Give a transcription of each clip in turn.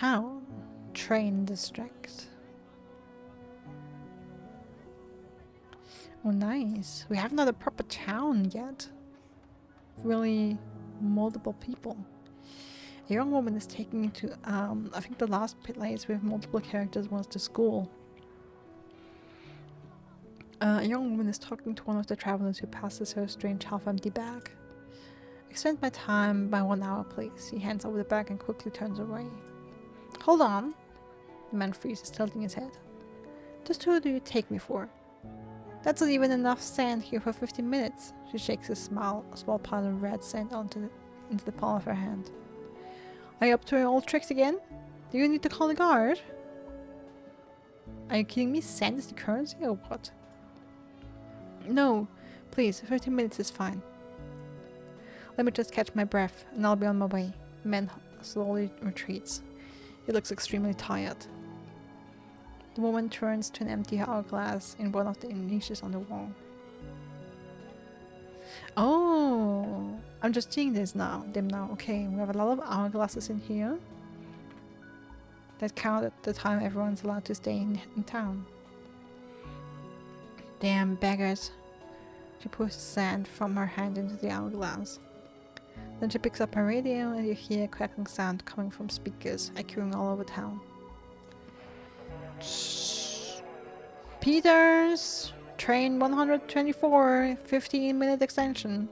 town. Train district. Oh, nice. We haven't had a proper town yet. Really multiple people. A young woman is taking you to, I think the last place with multiple characters was the school. A young woman is talking to one of the travelers who passes her a strange half-empty bag. Extend my time by 1 hour, please. He hands over the bag and quickly turns away. Hold on. The man freezes, tilting his head. Just who do you take me for? That's not even enough sand here for 15 minutes. She shakes a small pile of red sand into the palm of her hand. Are you up to your old tricks again? Do you need to call the guard? Are you kidding me? Sand is the currency or what? No, please, 15 minutes is fine. Let me just catch my breath and I'll be on my way. The man slowly retreats. He looks extremely tired. The woman turns to an empty hourglass in one of the niches on the wall. Oh, I'm just seeing them now. Okay, we have a lot of hourglasses in here that count at the time everyone's allowed to stay in town. Damn beggars. She pours sand from her hand into the hourglass. Then she picks up her radio and you hear a crackling sound coming from speakers echoing all over town. Peters! Train 124, 15-minute extension.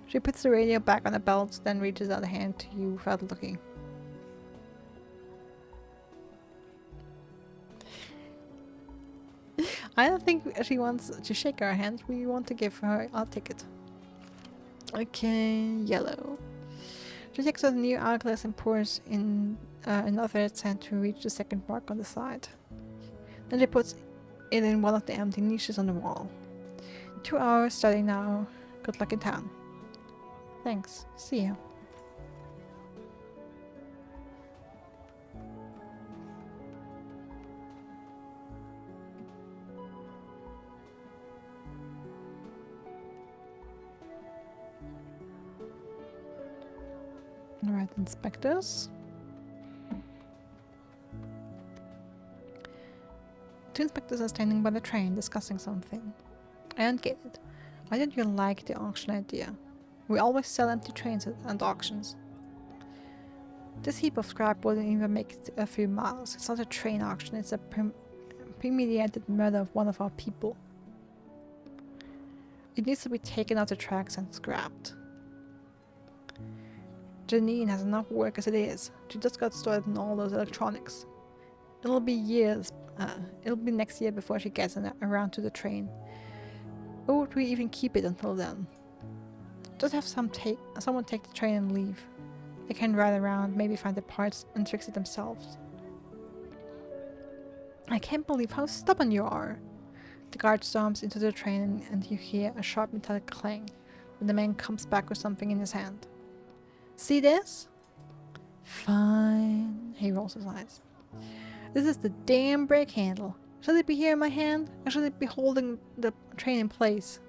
She puts the radio back on the belt, then reaches out a hand to you without looking. I don't think she wants to shake our hands. We want to give her our ticket. Okay, yellow. She takes out a new hourglass and pours in another sand to reach the second mark on the side. Then she puts it in one of the empty niches on the wall. 2 hours starting now. Good luck in town. Thanks. See you. Alright, inspectors. Two inspectors are standing by the train discussing something. I don't get it. Why don't you like the auction idea? We always sell empty trains at auctions. This heap of scrap wouldn't even make it a few miles. It's not a train auction, it's a premeditated murder of one of our people. It needs to be taken off the tracks and scrapped. Janine has enough work as it is. She just got started on all those electronics. It'll be next year before she gets around to the train. Or would we even keep it until then? Just have someone take the train and leave. They can ride around, maybe find the parts and fix it themselves. I can't believe how stubborn you are. The guard storms into the train and you hear a sharp metallic clang when the man comes back with something in his hand. See this? Fine. He rolls his eyes. This is the damn brake handle. Should it be here in my hand? Or should it be holding the train in place?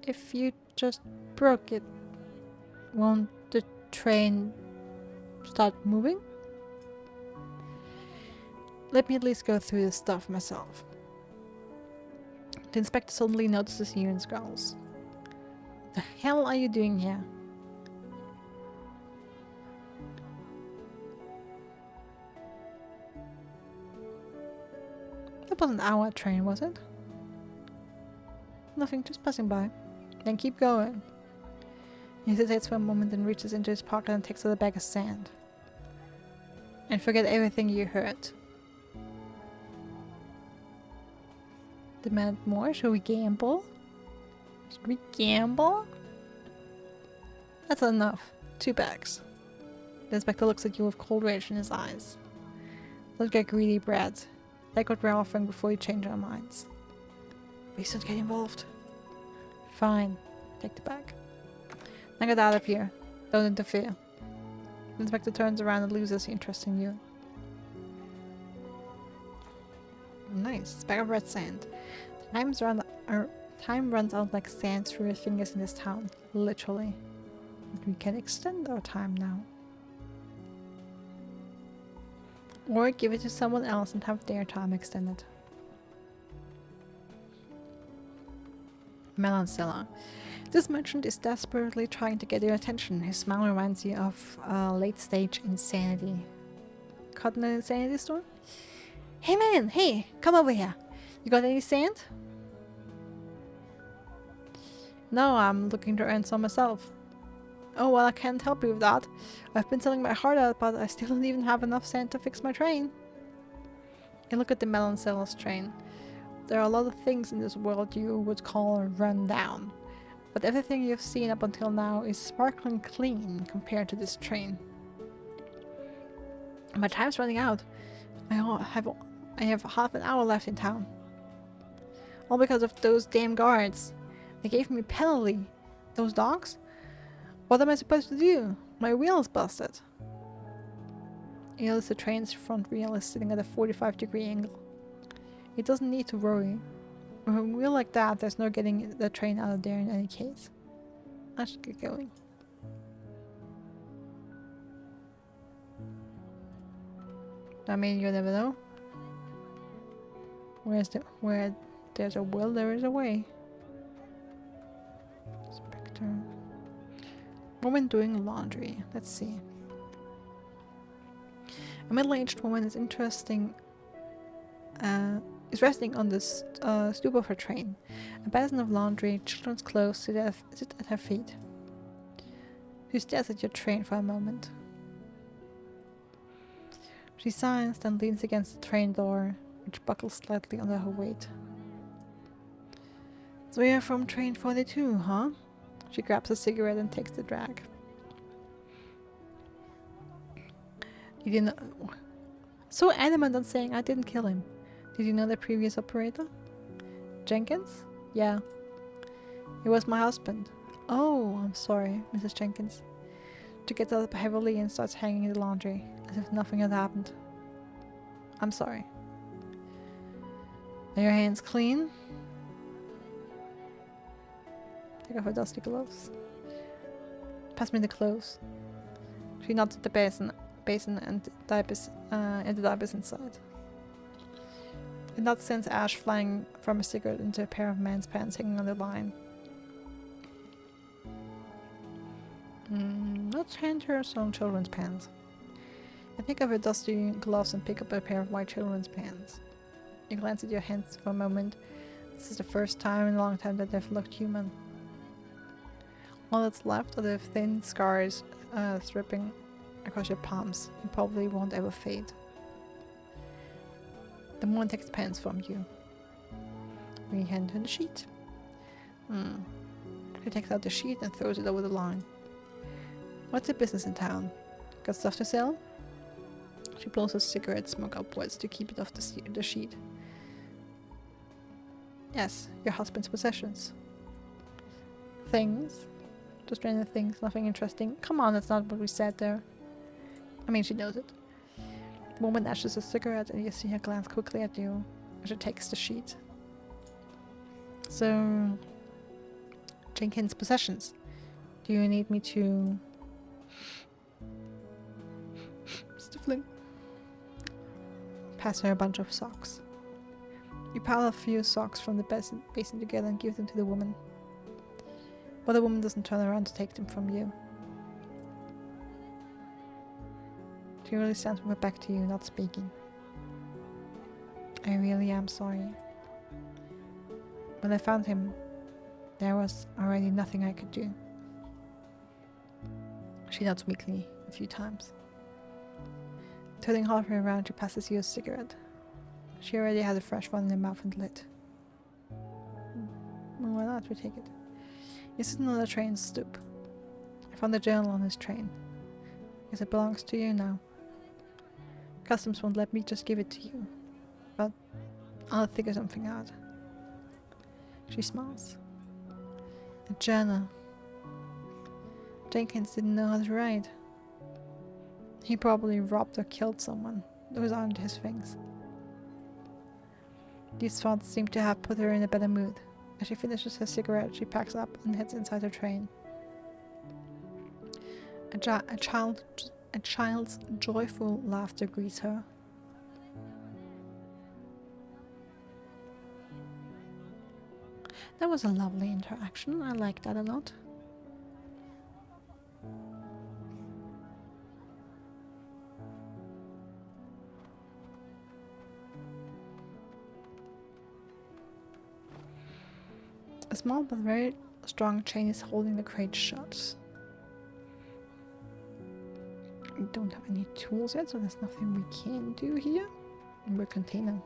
If you just broke it, won't the train start moving? Let me at least go through this stuff myself. The inspector suddenly notices you and scowls. The hell are you doing here? That wasn't our train, was it? Nothing, just passing by. Then keep going. He hesitates for a moment and reaches into his pocket and takes out a bag of sand. And forget everything you heard. Demand more? Should we gamble? Should we gamble? That's enough. 2 bags. The inspector looks at you with cold rage in his eyes. Don't get greedy, brats. Take what we're offering before you change our minds. Please don't get involved. Fine. Take the bag. Now get out of here. Don't interfere. The inspector turns around and loses interest in you. Nice. Bag of red sand. Time runs out like sand through your fingers in this town, literally. But we can extend our time now. Or give it to someone else and have their time extended. Melon Seller. This merchant is desperately trying to get your attention. His smile reminds you of late-stage insanity. Caught in an insanity store? Hey man, hey, come over here. You got any sand? No, I'm looking to earn some myself. Oh, well, I can't help you with that. I've been selling my heart out, but I still don't even have enough sand to fix my train. You look at the melon seller's train. There are a lot of things in this world you would call run down, but everything you've seen up until now is sparkling clean compared to this train. My time's running out. I have half an hour left in town. All because of those damn guards. They gave me a penalty. Those dogs? What am I supposed to do? My wheel is busted. You notice the train's front wheel is sitting at a 45-degree angle. It doesn't need to worry. With a wheel like that, there's no getting the train out of there in any case. I should get going. I mean, you never know. Where there's a will, there is a way. Spectre. Woman doing laundry. Let's see. A middle-aged woman is resting on the stoop of her train. A basin of laundry, children's clothes sit at her feet. She stares at your train for a moment. She sighs, then leans against the train door, which buckles slightly under her weight. So you're from train 42, huh? She grabs a cigarette and takes the drag. You didn't... So adamant on saying I didn't kill him. Did you know the previous operator? Jenkins? Yeah. He was my husband. Oh, I'm sorry, Mrs. Jenkins. She gets up heavily and starts hanging the laundry, as if nothing had happened. I'm sorry. Are your hands clean? Take off her dusty gloves. Pass me the clothes. She nods at the basin and the diapers inside. In that sense, ash flying from a cigarette into a pair of man's pants hanging on the line. Let's hand her some children's pants. I pick up her dusty gloves and pick up a pair of white children's pants. You glance at your hands for a moment. This is the first time in a long time that they've looked human. All that's left are the thin scars stripping across your palms. You probably won't ever fade. The woman takes the pants from you. We hand her the sheet. She takes out the sheet and throws it over the line. What's the business in town? Got stuff to sell? She blows her cigarette smoke upwards to keep it off the sheet. Yes, your husband's possessions. Things. Just random things, nothing interesting. Come on, that's not what we said there. I mean, she knows it. The woman ashes a cigarette and you see her glance quickly at you as she takes the sheet. So, Jenkins' possessions. Do you need me to... Stifling. Pass her a bunch of socks. You pile a few socks from the basin together and give them to the woman. But the woman doesn't turn around to take them from you. She really stands with her back to you, not speaking. I really am sorry. When I found him, there was already nothing I could do. She nods weakly a few times. Turning halfway around, she passes you a cigarette. She already had a fresh one in her mouth and lit. Well, why not? We take it. You sit on the train's stoop. I found the journal on his train. Guess it belongs to you now. Customs won't let me just give it to you. But I'll figure something out. She smiles. A journal. Jenkins didn't know how to write. He probably robbed or killed someone. Those aren't his things. These thoughts seem to have put her in a better mood. As she finishes her cigarette, she packs up and heads inside her train. A child's joyful laughter greets her. That was a lovely interaction. I liked that a lot. A small but very strong chain is holding the crate shut. We don't have any tools yet, so there's nothing we can do here. And we're container.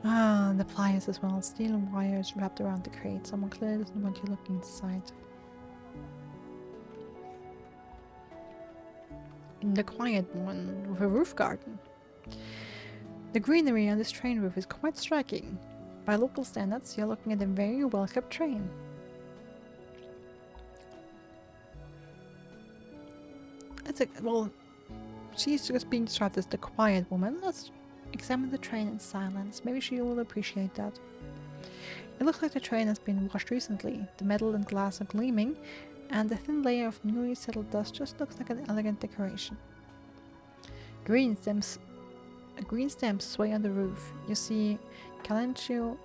Ah, the pliers as well. Steel wires wrapped around the crate. Someone clearly doesn't want you looking inside. The quiet one with a roof garden. The greenery on this train roof is quite striking. By local standards, you're looking at a very well-kept train. Well, she's just being described as the quiet woman. Let's examine the train in silence. Maybe she will appreciate that. It looks like the train has been washed recently. The metal and glass are gleaming, and the thin layer of newly settled dust just looks like an elegant decoration. Green stems sway on the roof. You see kalanchoe,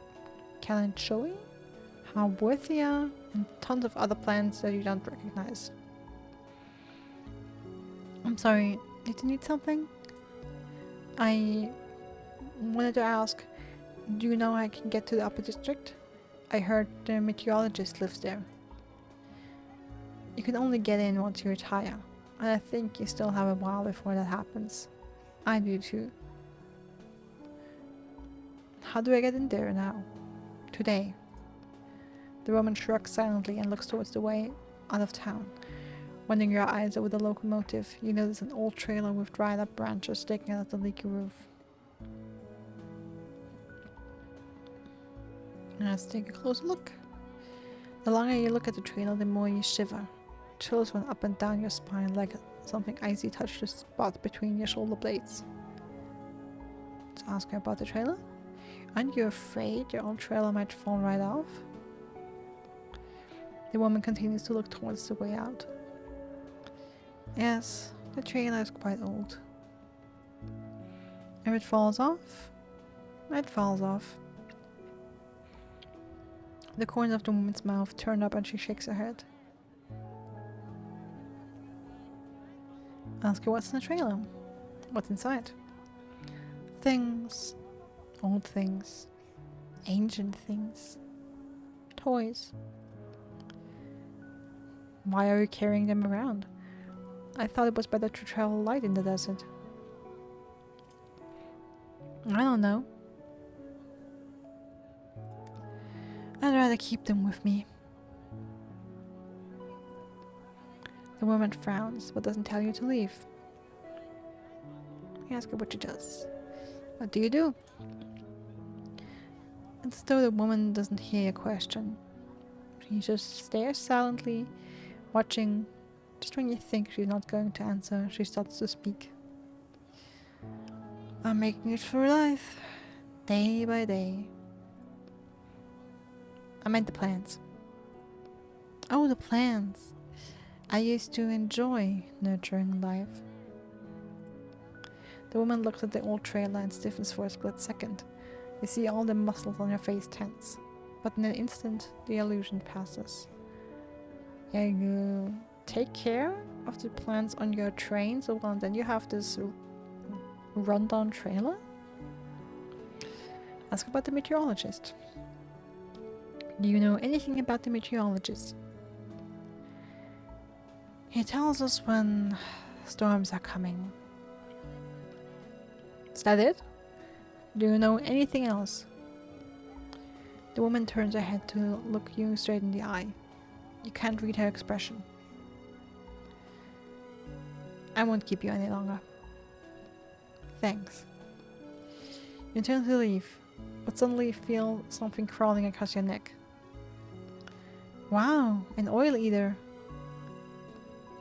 Hauberthia, and tons of other plants that you don't recognize. I'm sorry, did you need something? I wanted to ask, do you know how I can get to the upper district? I heard the meteorologist lives there. You can only get in once you retire, and I think you still have a while before that happens. I do too. How do I get in there now? Today. The woman shrugs silently and looks towards the way out of town. Running your eyes over the locomotive, you notice an old trailer with dried up branches sticking out of the leaky roof. Let's take a closer look. The longer you look at the trailer, the more you shiver. Chills run up and down your spine like something icy touched the spot between your shoulder blades. Let's ask her about the trailer. Aren't you afraid your old trailer might fall right off? The woman continues to look towards the way out. Yes, the trailer is quite old. If it falls off, it falls off. The corners of the woman's mouth turn up and she shakes her head. Ask her what's in the trailer. What's inside? Things. Old things. Ancient things. Toys. Why are you carrying them around? I thought it was better to travel light in the desert. I don't know. I'd rather keep them with me. The woman frowns, but doesn't tell you to leave. I ask her what she does. What do you do? It's as though the woman doesn't hear your question. She just stares silently, watching. Just when you think she's not going to answer, she starts to speak. I'm making it through life, day by day. I meant the plants. Oh, the plants. I used to enjoy nurturing life. The woman looks at the old trailer and stiffens for a split second. You see all the muscles on her face tense, but in an instant, the illusion passes. Yeah, you take care of the plants on your train, so well, and then you have this rundown trailer? Ask about the meteorologist. Do you know anything about the meteorologist? He tells us when storms are coming. Is that it? Do you know anything else? The woman turns her head to look you straight in the eye. You can't read her expression. I won't keep you any longer. Thanks. You turn to leave, but suddenly feel something crawling across your neck. Wow, an oil eater.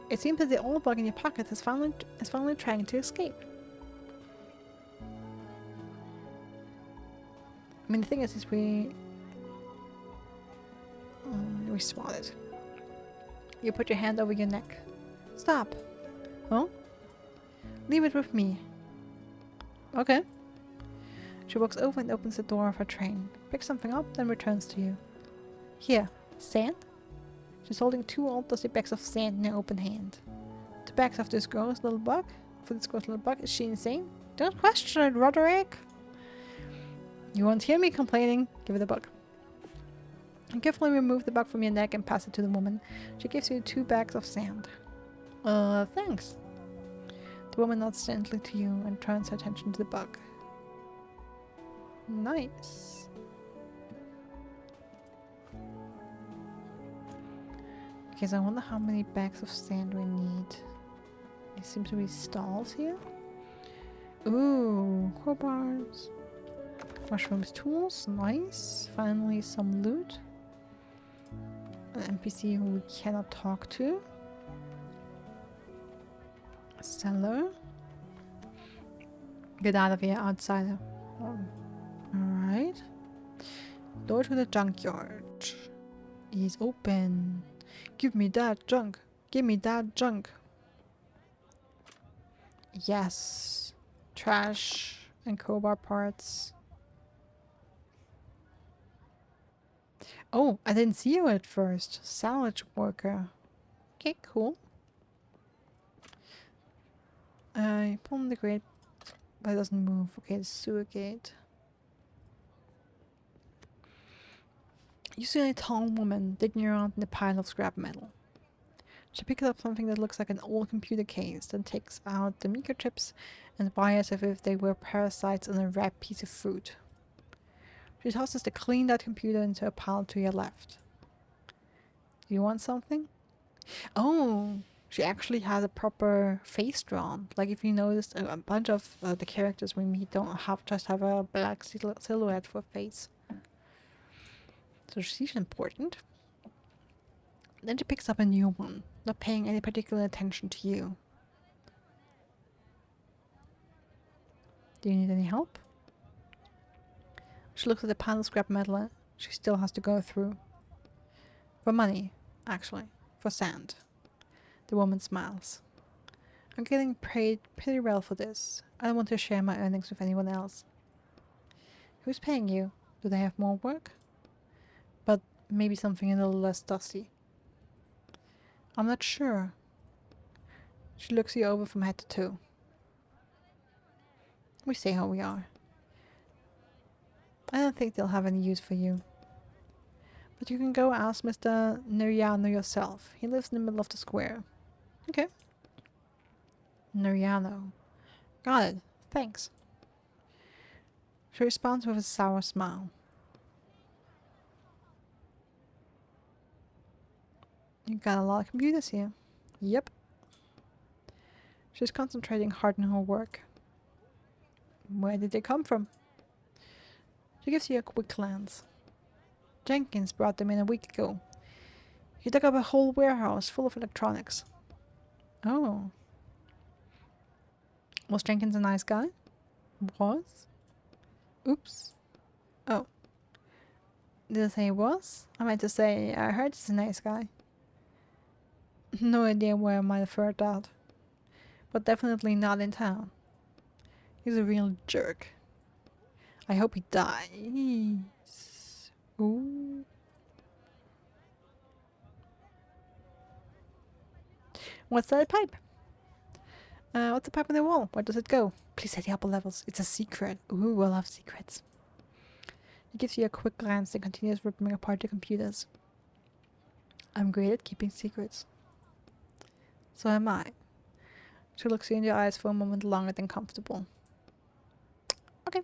It seems that the oil bug in your pocket is finally trying to escape. I mean, the thing is we swat it. You put your hand over your neck. Stop. Huh? Leave it with me. Okay. She walks over and opens the door of her train, picks something up, then returns to you. Here. Sand? She's holding 2 old dusty bags of sand in her open hand. The bags of this girl's little bug? For this girl's little bug? Is she insane? Don't question it, Roderick! You won't hear me complaining. Give her the bug. You carefully remove the bug from your neck and pass it to the woman. She gives you 2 bags of sand. Thanks. The woman nods gently to you and turns her attention to the bug. Nice. Okay, so I wonder how many bags of sand we need. There seems to be stalls here. Ooh, crowbars. Mushrooms, tools, nice. Finally some loot. An NPC who we cannot talk to. A cellar. Get out of here, outsider. Oh. Alright. Door to the junkyard is open. Give me that junk. Give me that junk. Yes. Trash and crowbar parts. Oh, I didn't see you at first. Salvage worker. Okay, cool. I pull on the grate, but it doesn't move. Okay, the sewer gate. You see a tall woman digging around in a pile of scrap metal. She picks up something that looks like an old computer case, then takes out the microchips and wires as if they were parasites on a wrapped piece of fruit. She tosses the cleaned out computer into a pile to your left. Do you want something? Oh, she actually has a proper face drawn. Like if you noticed, a bunch of the characters we meet don't just have a black silhouette for a face. So she's important. Then she picks up a new one, not paying any particular attention to you. Do you need any help? She looks at the pile of scrap metal she still has to go through. For money, actually. For sand. The woman smiles. I'm getting paid pretty well for this. I don't want to share my earnings with anyone else. Who's paying you? Do they have more work? But maybe something a little less dusty. I'm not sure. She looks you over from head to toe. We stay how we are. I don't think they'll have any use for you. But you can go ask Mr. Neriano yourself. He lives in the middle of the square. Okay. Neriano. Got it. Thanks. She responds with a sour smile. You got a lot of computers here. Yep. She's concentrating hard on her work. Where did they come from? She gives you a quick glance. Jenkins brought them in a week ago. He dug up a whole warehouse full of electronics. Oh. Was Jenkins a nice guy? Was? Oops. Oh. Did I say was? I meant to say I heard he's a nice guy. No idea where I might have heard that. But definitely not in town. He's a real jerk. I hope he dies. Ooh. What's that pipe? What's the pipe on the wall? Where does it go? Please say the upper levels. It's a secret. Ooh, I love secrets. He gives you a quick glance and continues ripping apart the computers. I'm great at keeping secrets. So am I. She looks you in the eyes for a moment longer than comfortable. Okay.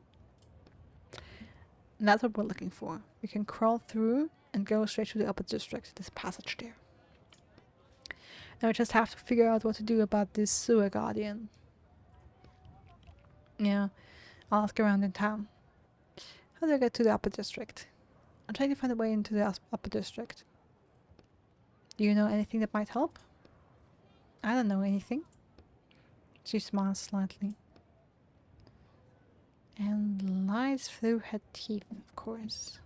And that's what we're looking for. We can crawl through and go straight to the upper district. There's a passage there. Now we just have to figure out what to do about this sewer guardian. Yeah, I'll ask around in town. How do I get to the upper district? I'm trying to find a way into the upper district. Do you know anything that might help? I don't know anything. She smiles slightly. And eyes through her teeth, of course.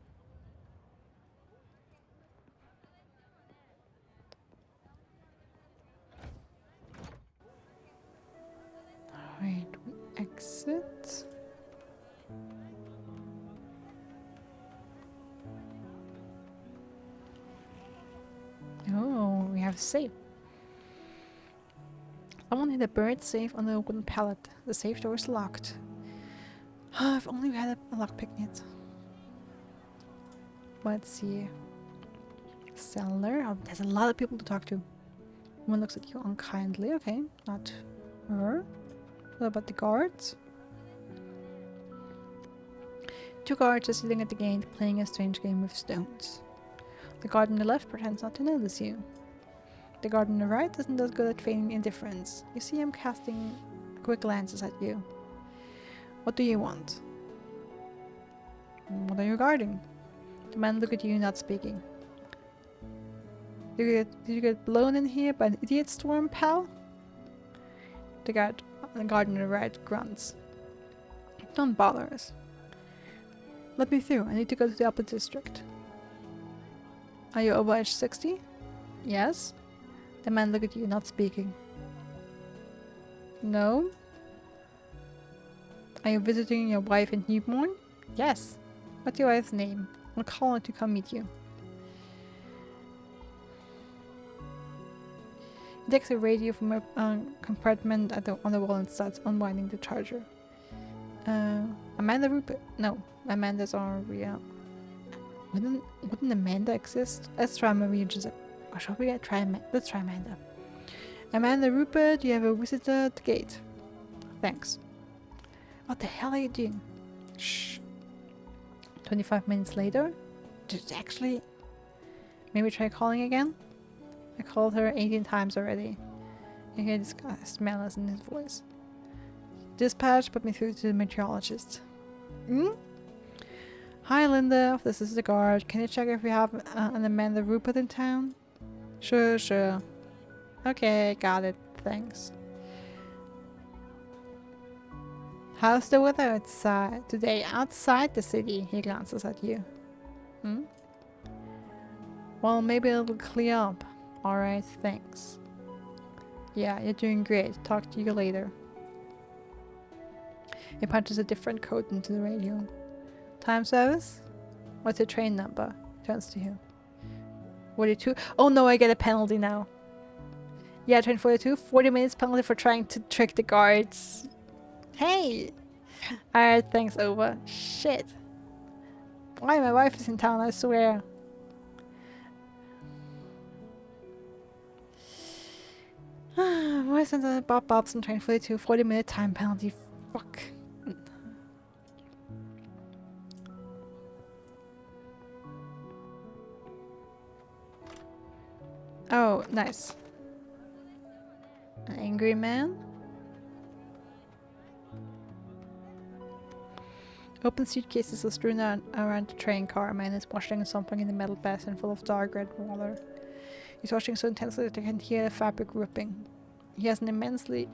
Alright, we exit. Oh, we have a safe. Someone hid a buried safe on the wooden pallet. The safe door is locked. If only we had a lockpick yet. Let's see. Cellar. Oh, there's a lot of people to talk to. One looks at you unkindly. Okay, not her. What about the guards? 2 guards are sitting at the gate playing a strange game of stones. The guard on the left pretends not to notice you. The guard on the right isn't as good at feigning indifference. You see him casting quick glances at you. What do you want? What are you guarding? The man look at you, not speaking. Did you get blown in here by an idiot storm, pal? The guard on the right grunts. Don't bother us. Let me through. I need to go to the upper district. Are you over age 60? Yes. The man look at you, not speaking. No. Are you visiting your wife and newborn? Yes. What's your wife's name? I'll call her to come meet you. He takes a radio from a compartment on the wall and starts unwinding the charger. Amanda Rupert? No, Amanda's already. Wouldn't Amanda exist? Let's try Maria Giuseppe. Or shall we try let's try Amanda. Amanda Rupert, you have a visitor at the gate. Thanks. What the hell are you doing? Shh. 25 minutes later? Just actually... Maybe try calling again? I called her 18 times already. You hear this guy's malice in his voice. Dispatch put me through to the meteorologist. Hmm? Hi Linda, this is the guard. Can you check if we have an Amanda Rupert in town? Sure. Okay, got it. Thanks. How's the weather outside today? Outside the city, he glances at you. Hmm? Well, maybe it'll clear up. Alright, thanks. Yeah, you're doing great. Talk to you later. He punches a different code into the radio. Time service? What's your train number? Turns to you. 42? Oh no, I get a penalty now. Yeah, train 42. 40 minutes penalty for trying to trick the guards. Hey! Alright, thanks, over. Shit. Why, my wife is in town, I swear. Why isn't the Bob Bobson train 42? 40-minute time penalty. Fuck. Oh, nice. An angry man? Open suitcases are strewn around the train car. A man is washing something in the metal basin full of dark red water. He's washing so intensely that I can hear the fabric ripping. He has an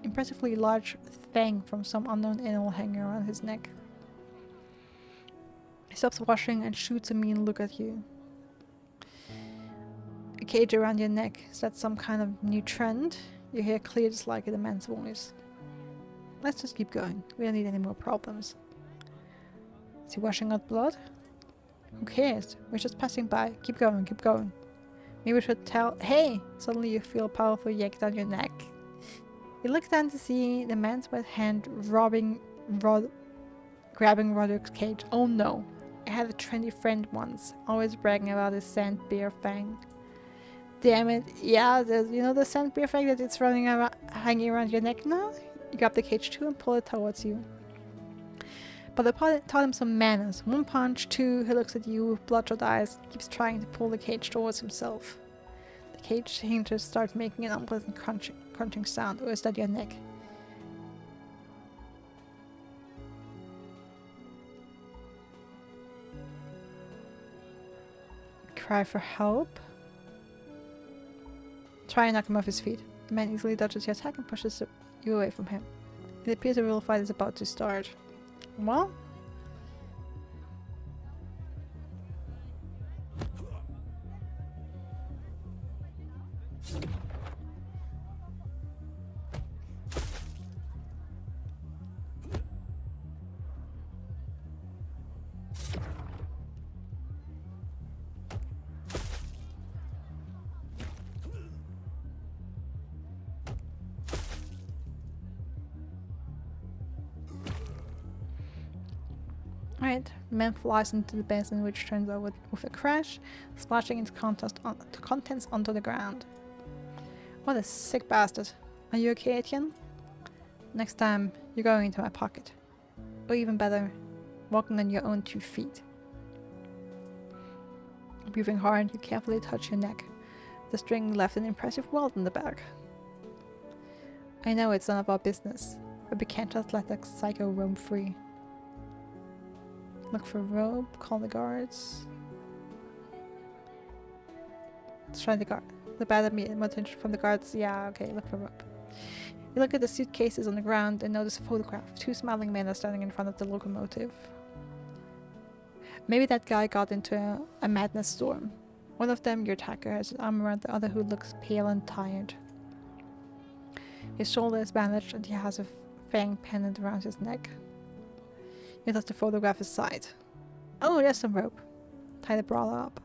impressively large fang from some unknown animal hanging around his neck. He stops washing and shoots a mean look at you. A cage around your neck. Is that some kind of new trend? You hear clear dislike in the man's voice. Let's just keep going. We don't need any more problems. Is he washing out blood? Who cares? We're just passing by. Keep going, keep going. Maybe we should tell— Hey! Suddenly you feel a powerful yank down your neck. You look down to see the man's wet hand grabbing Roderick's cage. Oh no. I had a trendy friend once, always bragging about his sand bear fang. Damn it. Yeah, you know the sand bear fang that it's hanging around your neck now? You grab the cage too and pull it towards you. But I taught him some manners. 1 punch, 2, he looks at you with bloodshot eyes, keeps trying to pull the cage towards himself. The cage hinges start making an unpleasant crunching sound. Or is that your neck? Cry for help? Try and knock him off his feet. The man easily dodges your attack and pushes you away from him. It appears a real fight is about to start. Well, Alright, man flies into the basin, which turns over with a crash, splashing its contents onto the ground. What a sick bastard. Are you okay, Etienne? Next time, you're going into my pocket. Or even better, walking on your own 2 feet. Breathing hard, you carefully touch your neck. The string left an impressive welt in the back. I know it's none of our business, but we can't just let that psycho roam free. Look for rope, call the guards. Let's try the guard. The bad more attention from the guards. Yeah, okay, look for rope. You look at the suitcases on the ground and notice a photograph. 2 smiling men are standing in front of the locomotive. Maybe that guy got into a madness storm. One of them, your attacker, has his arm around the other, who looks pale and tired. His shoulder is bandaged and he has a fang pendant around his neck. You toss the photograph aside. Oh, there's some rope. Tie the brawler up.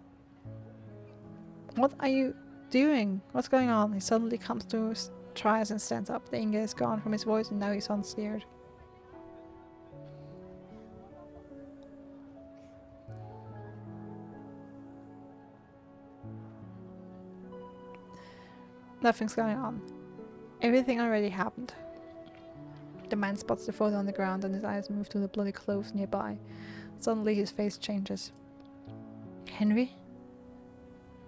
What are you doing? What's going on? He suddenly comes to, tries and stands up. The anger is gone from his voice and now he's unscared. Nothing's going on. Everything already happened. The man spots the photo on the ground and his eyes move to the bloody clothes nearby. Suddenly his face changes. Henry?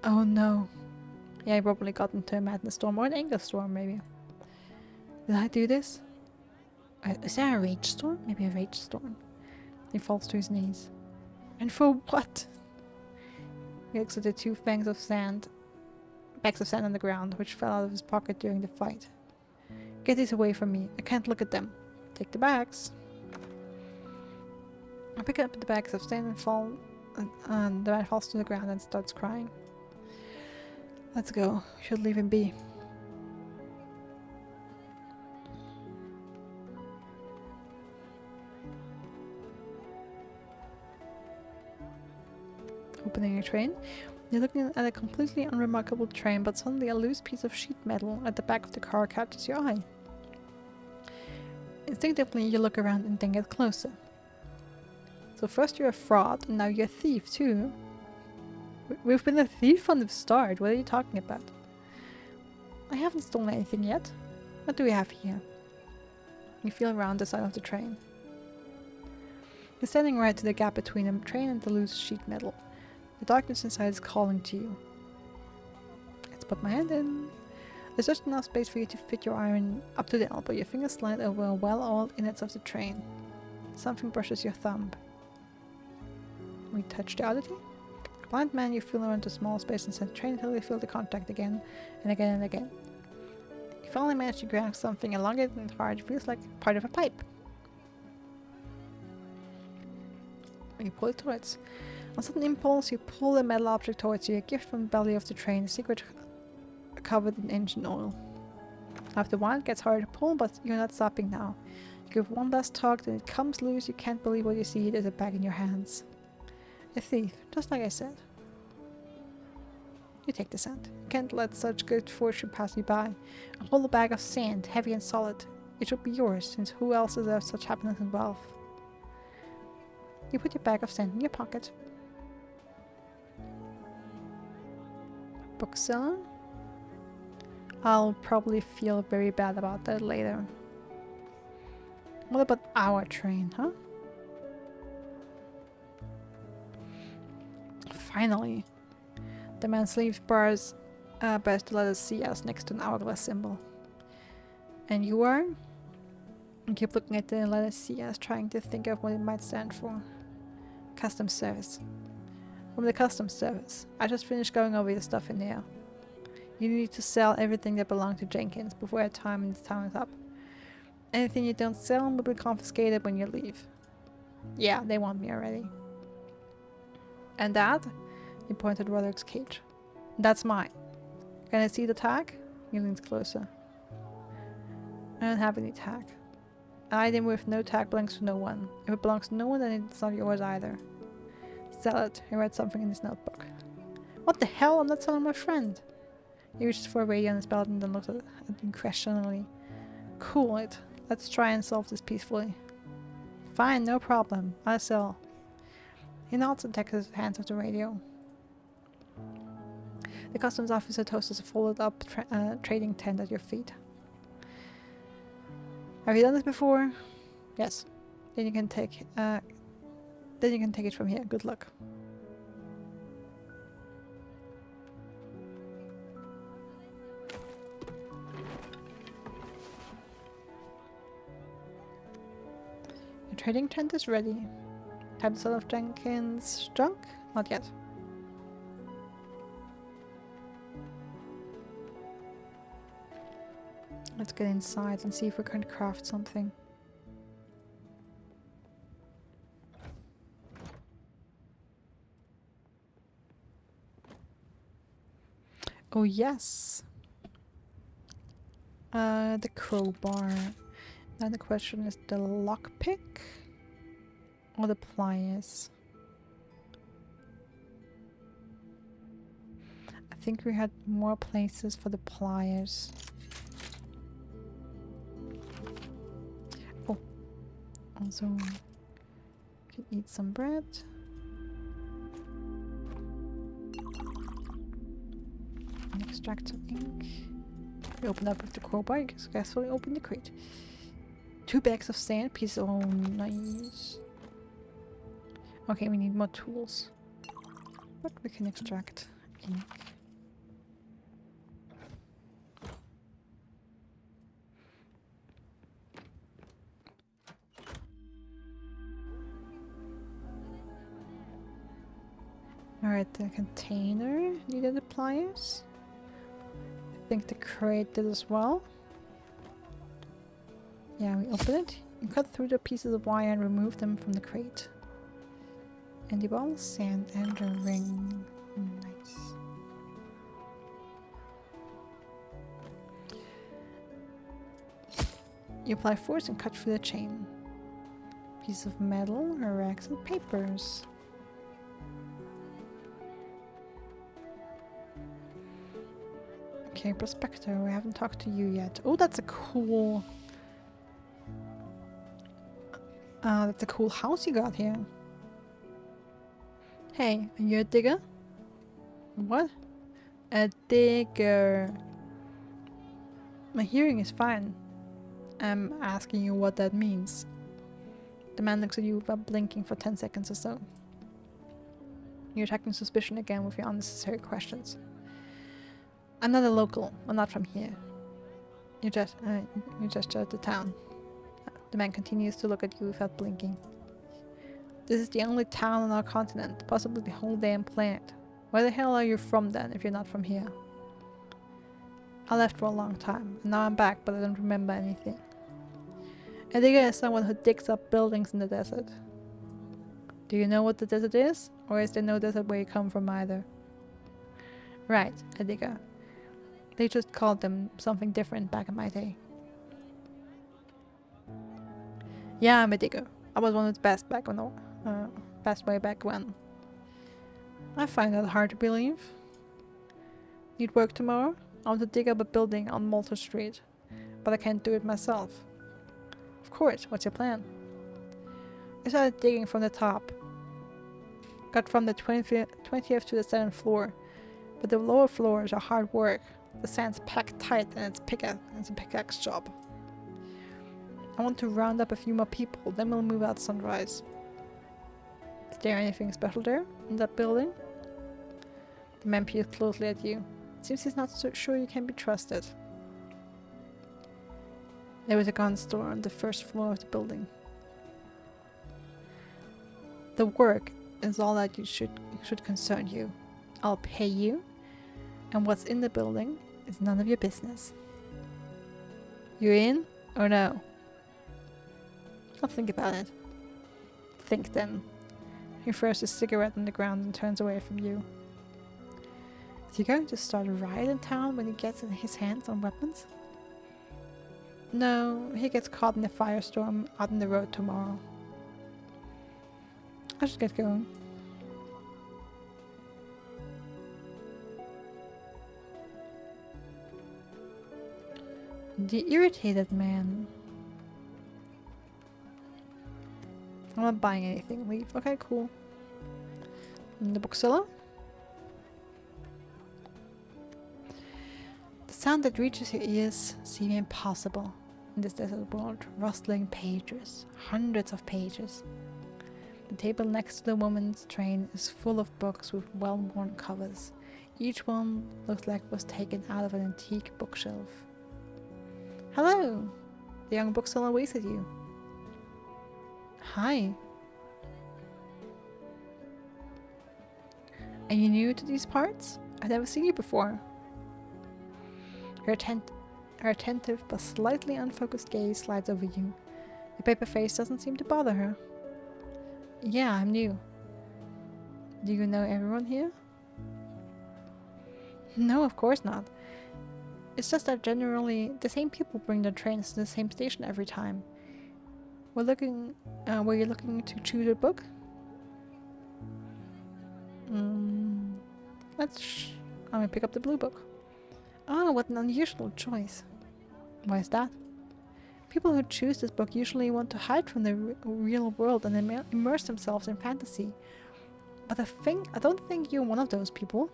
Oh no. Yeah, he probably got into a madness storm or an anger storm, maybe. Did I do this? Is there a rage storm? Maybe a rage storm. He falls to his knees. And for what? He looks at the 2 bags of sand on the ground, which fell out of his pocket during the fight. Get these away from me. I can't look at them. Take the bags. I pick up the bags of sand and fall, and the man falls to the ground and starts crying. Let's go. Should leave him be. Opening a train. You're looking at a completely unremarkable train, but suddenly a loose piece of sheet metal at the back of the car catches your eye. Instinctively, you look around and then get closer. So first you're a fraud, and now you're a thief too. We've been a thief from the start. What are you talking about? I haven't stolen anything yet. What do we have here? You feel around the side of the train. You're standing right to the gap between the train and the loose sheet metal. The darkness inside is calling to you. Let's put my hand in. There's just enough space for you to fit your iron up to the elbow. Your fingers slide over a well-oiled innards of the train. Something brushes your thumb. We touch the oddity. Blind man, you feel around the small space inside the train until you feel the contact again and again and again. You finally manage to grab something elongated and hard. It feels like part of a pipe. You pull it towards. On sudden impulse, you pull the metal object towards you, a gift from the belly of the train, a secret covered in engine oil. After a while, it gets harder to pull, but you're not stopping now. You give one last tug, then it comes loose. You can't believe what you see. There's a bag in your hands. A thief, just like I said. You take the sand. You can't let such good fortune pass you by. A whole bag of sand, heavy and solid. It should be yours, since who else deserves such happiness and wealth? You put your bag of sand in your pocket. Bookseller? I'll probably feel very bad about that later. What about our train, huh? Finally. The man's sleeve bears the letter CS next to an hourglass symbol. And you are? I keep looking at the letter CS, trying to think of what it might stand for. Customs service. From the customs service. I just finished going over your stuff in there. You need to sell everything that belonged to Jenkins before your time in this town is up. Anything you don't sell will be confiscated when you leave. Yeah, they want me already. And that? He pointed to Roderick's cage. That's mine. Can I see the tag? He leans closer. I don't have any tag. An item with no tag belongs to no one. If it belongs to no one, then it's not yours either. Sell it. He read something in his notebook. What the hell? I'm not selling my friend. He reaches for a radio on his belt and then looks at it questioningly. Cool it. Let's try and solve this peacefully. Fine, no problem. I sell. He nods and takes his hands off the radio. The customs officer toasts a folded up trading tent at your feet. Have you done this before? Yes. Then you can take it from here. Good luck. Your trading tent is ready. Time to sell off Jenkins' junk? Not yet. Let's get inside and see if we can craft something. Oh yes! The crowbar. Now the question is the lockpick or the pliers? I think we had more places for the pliers. Oh, also can eat some bread. And extract some ink. We open up with the crowbar, you can successfully open the crate. 2 bags of sand, piece of nice. Okay, we need more tools. But we can extract ink. Alright, the container needed the pliers. I think the crate did as well. Yeah, we open it. You cut through the pieces of wire and remove them from the crate. And the ball, sand, and a ring. Nice. You apply force and cut through the chain. Piece of metal, racks, and papers. Okay, Prospector, we haven't talked to you yet. Oh, that's a cool... that's a cool house you got here. Hey, are you a digger? What? A digger. My hearing is fine. I'm asking you what that means. The man looks at you without blinking for 10 seconds or so. You're attacking suspicion again with your unnecessary questions. I'm not a local. I'm not from here. You just at the town. The man continues to look at you without blinking. This is the only town on our continent, possibly the whole damn planet. Where the hell are you from then, if you're not from here? I left for a long time, and now I'm back, but I don't remember anything. A digger is someone who digs up buildings in the desert. Do you know what the desert is? Or is there no desert where you come from either? Right, a digger. They just called them something different back in my day. Yeah, I'm a digger. I was one of the best back when best way back when. I find that hard to believe. Need work tomorrow? I want to dig up a building on Malta Street, but I can't do it myself. Of course, what's your plan? I started digging from the top. Got from the 20th to the 7th floor, but the lower floors are hard work. The sand's packed tight and it's a pickaxe job. I want to round up a few more people, then we'll move out sunrise. Is there anything special there, in that building? The man peers closely at you. It seems he's not so sure you can be trusted. There was a gun store on the 1st floor of the building. The work is all that should concern you. I'll pay you, and what's in the building is none of your business. You in or no? I'll think about it. Think then. He throws his cigarette on the ground and turns away from you. Is he going to start a riot in town when he gets his hands on weapons? No, he gets caught in a firestorm out on the road tomorrow. I should get going. The irritated man. I'm not buying anything. Leave. Okay, cool. And the bookseller. The sound that reaches your ears seems impossible in this desert world. Rustling pages. Hundreds of pages. The table next to the woman's train is full of books with well-worn covers. Each one looks like it was taken out of an antique bookshelf. Hello! The young bookseller waves at you. Hi. Are you new to these parts? I've never seen you before. Her attentive but slightly unfocused gaze slides over you. Your paper face doesn't seem to bother her. Yeah, I'm new. Do you know everyone here? No, of course not. It's just that generally the same people bring their trains to the same station every time. Were you looking to choose a book? I'm gonna pick up the blue book. Oh, what an unusual choice. Why is that? People who choose this book usually want to hide from the real world and immerse themselves in fantasy. But I don't think you're one of those people.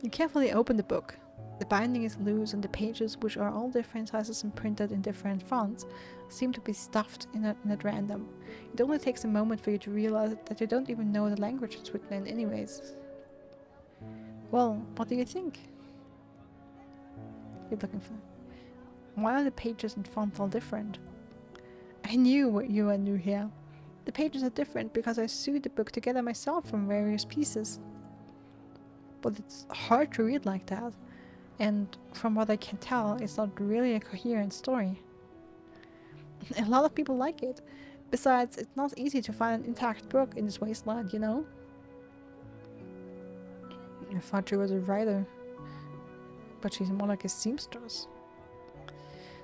You carefully open the book. The binding is loose and the pages, which are all different sizes and printed in different fonts, seem to be stuffed in at random. It only takes a moment for you to realize that you don't even know the language it's written in anyways. Well, what do you think? You're looking for... Why are the pages and fonts all different? I knew you were new here. The pages are different because I sewed the book together myself from various pieces. But it's hard to read like that, and from what I can tell, it's not really a coherent story. A lot of people like it. Besides, it's not easy to find an intact book in this wasteland, you know? I thought she was a writer, but she's more like a seamstress.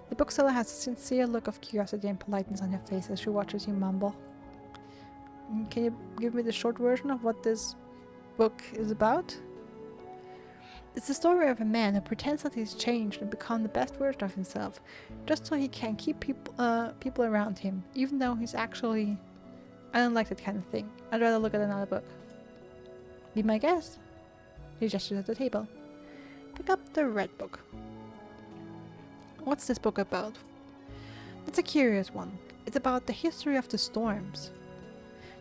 The bookseller has a sincere look of curiosity and politeness on her face as she watches you mumble. Can you give me the short version of what this book is about? It's the story of a man who pretends that he's changed and become the best version of himself, just so he can keep people around him, even though he's actually... I don't like that kind of thing. I'd rather look at another book. Be my guest. He gestures at the table. Pick up the red book. What's this book about? It's a curious one. It's about the history of the storms.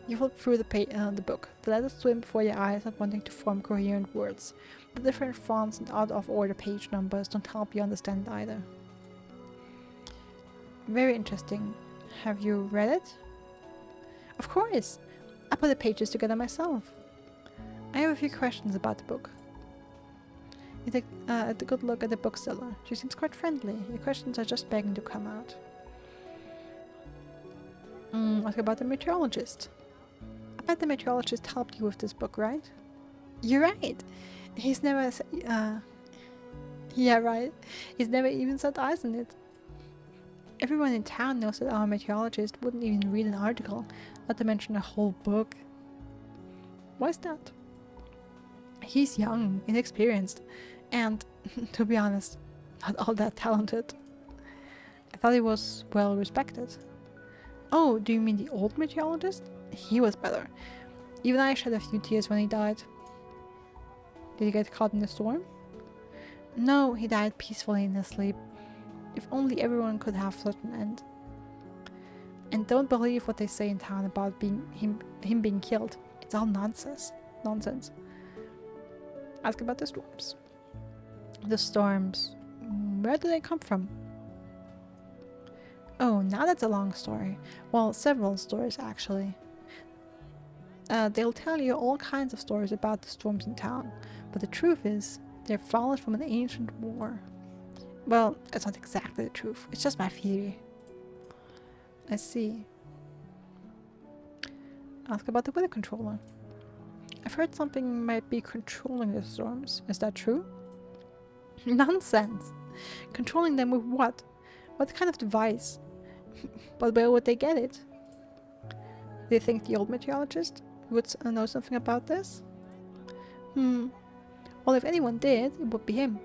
You flip through the book. The letters swim before your eyes, not wanting to form coherent words. The different fonts and out-of-order page numbers don't help you understand either. Very interesting. Have you read it? Of course! I put the pages together myself. I have a few questions about the book. You take a good look at the bookseller. She seems quite friendly. Your questions are just begging to come out. What about the meteorologist? I bet the meteorologist helped you with this book, right? You're right! He's never... yeah, right. He's never even set eyes on it. Everyone in town knows that our meteorologist wouldn't even read an article, not to mention a whole book. Why is that? He's young, inexperienced, and, to be honest, not all that talented. I thought he was well respected. Oh, do you mean the old meteorologist? He was better. Even I shed a few tears when he died. Did he get caught in the storm? No, he died peacefully in his sleep. If only everyone could have such an end. And don't believe what they say in town about him being killed. It's all nonsense. Ask about the storms. The storms. Where do they come from? Oh, now that's a long story. Well, several stories actually. They'll tell you all kinds of stories about the storms in town, but the truth is, they're followed from an ancient war. Well, it's not exactly the truth, it's just my theory. I see. Ask about the weather controller. I've heard something might be controlling the storms. Is that true? Nonsense! Controlling them with what? What kind of device? But where would they get it? Do you think the old meteorologist would know something about this? Well, if anyone did, it would be him.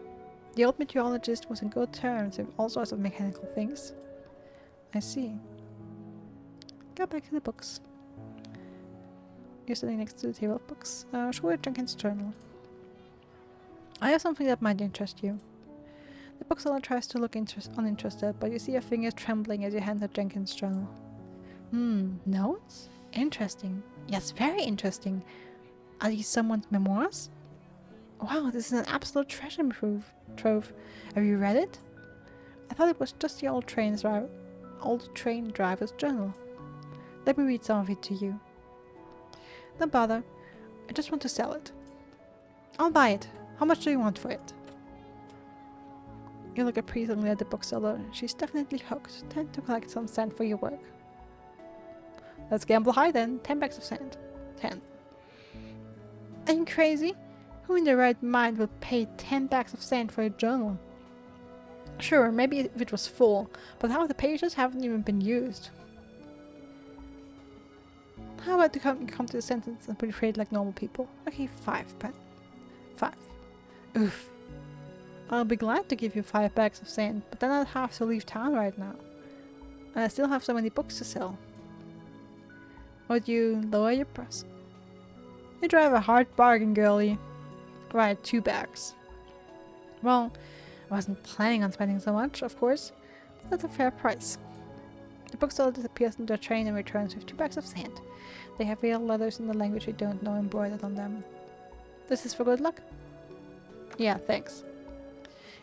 The old meteorologist was in good terms with all sorts of mechanical things. I see. Go back to the books. You're sitting next to the table of books. Sure, Jenkins' journal. I have something that might interest you. The bookseller tries to look uninterested, but you see your fingers trembling as you hand her Jenkins' journal. Notes? Interesting. Yes, very interesting. Are these someone's memoirs? Wow, this is an absolute treasure trove. Have you read it? I thought it was just the old train driver's journal. Let me read some of it to you. Don't bother. I just want to sell it. I'll buy it. How much do you want for it? You look appraisingly at the bookseller. She's definitely hooked. 10 to collect some sand for your work. Let's gamble high then. 10 bags of sand. 10. Are you crazy? Who in their right mind would pay 10 bags of sand for a journal? Sure, maybe if it was full, but half the pages haven't even been used. How about you come to the sentence and be afraid like normal people? Okay, 5, but 5. Oof. I'll be glad to give you 5 bags of sand, but then I'd have to leave town right now. And I still have so many books to sell. Would you lower your price? You drive a hard bargain, girlie. Right, 2 bags. Well, I wasn't planning on spending so much, of course, but that's a fair price. The bookseller disappears into a train and returns with 2 bags of sand. They have real letters in the language you don't know embroidered on them. This is for good luck? Yeah, thanks.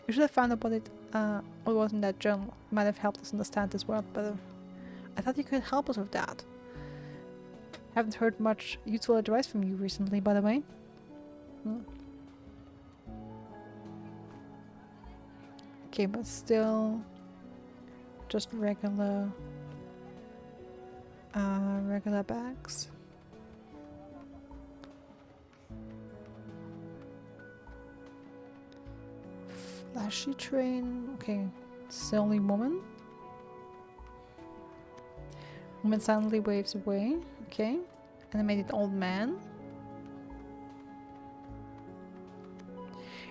You should have found out what was in that journal. It might have helped us understand this world better. I thought you could help us with that. Haven't heard much useful advice from you recently, by the way. Okay, but still just regular bags. Flashy train. Okay, silly woman. Woman silently waves away. Okay, animated old man.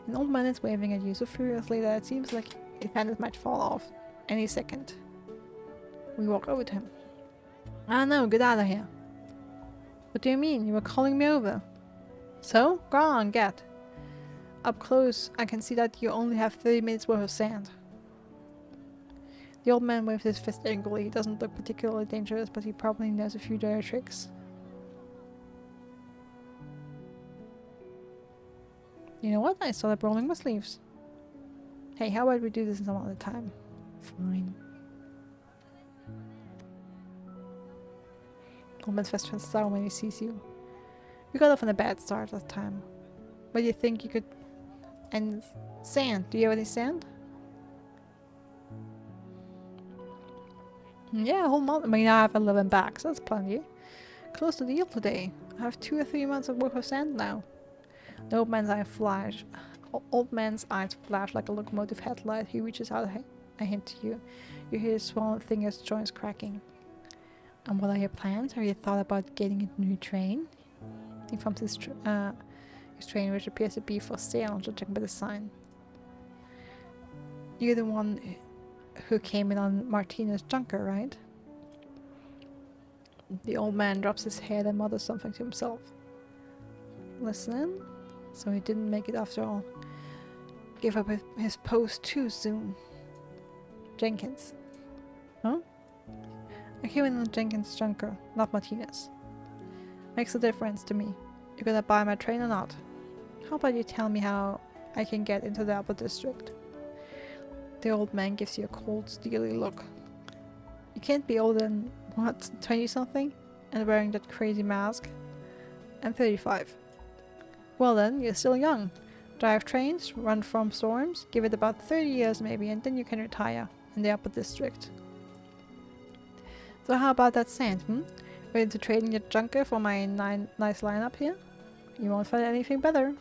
An old man is waving at you so furiously that it seems like his hand might fall off any second. We walk over to him. Ah no, get out of here. What do you mean? You were calling me over. So? Go on, get. Up close, I can see that you only have 30 minutes worth of sand. The old man waves his fist angrily. He doesn't look particularly dangerous, but he probably knows a few dirty tricks. You know what? I started rolling my sleeves. Hey, how about we do this some other time? Fine. Old man's face turns sour when he sees you. We got off on a bad start that time. What do you think you could... And sand. Do you have any sand? Yeah, a whole month. I mean, I have 11 bags. That's plenty. Close to the deal today. I have 2 or 3 months of worth of sand now. The old man's eyes flash. Old man's eyes flash like a locomotive headlight. He reaches out a hand to you. You hear his swollen fingers, joints cracking. And what are your plans? Have you thought about getting a new train? He thumbs his train, which appears to be for sale, judging by the sign. You're the one who came in on Martina's junker, right? The old man drops his head and mutters something to himself. Listening? So he didn't make it after all. Gave up his post too soon. Jenkins. Huh? I came in on Jenkins' junker, not Martina's. Makes a difference to me. You gonna buy my train or not? How about you tell me how I can get into the upper district? The old man gives you a cold, steely look. You can't be older than, what, 20-something? And wearing that crazy mask? I'm 35. Well then, you're still young. Drive trains, run from storms, give it about 30 years maybe, and then you can retire in the upper district. So how about that sand, Ready to trade in your junker for my nice lineup here? You won't find anything better.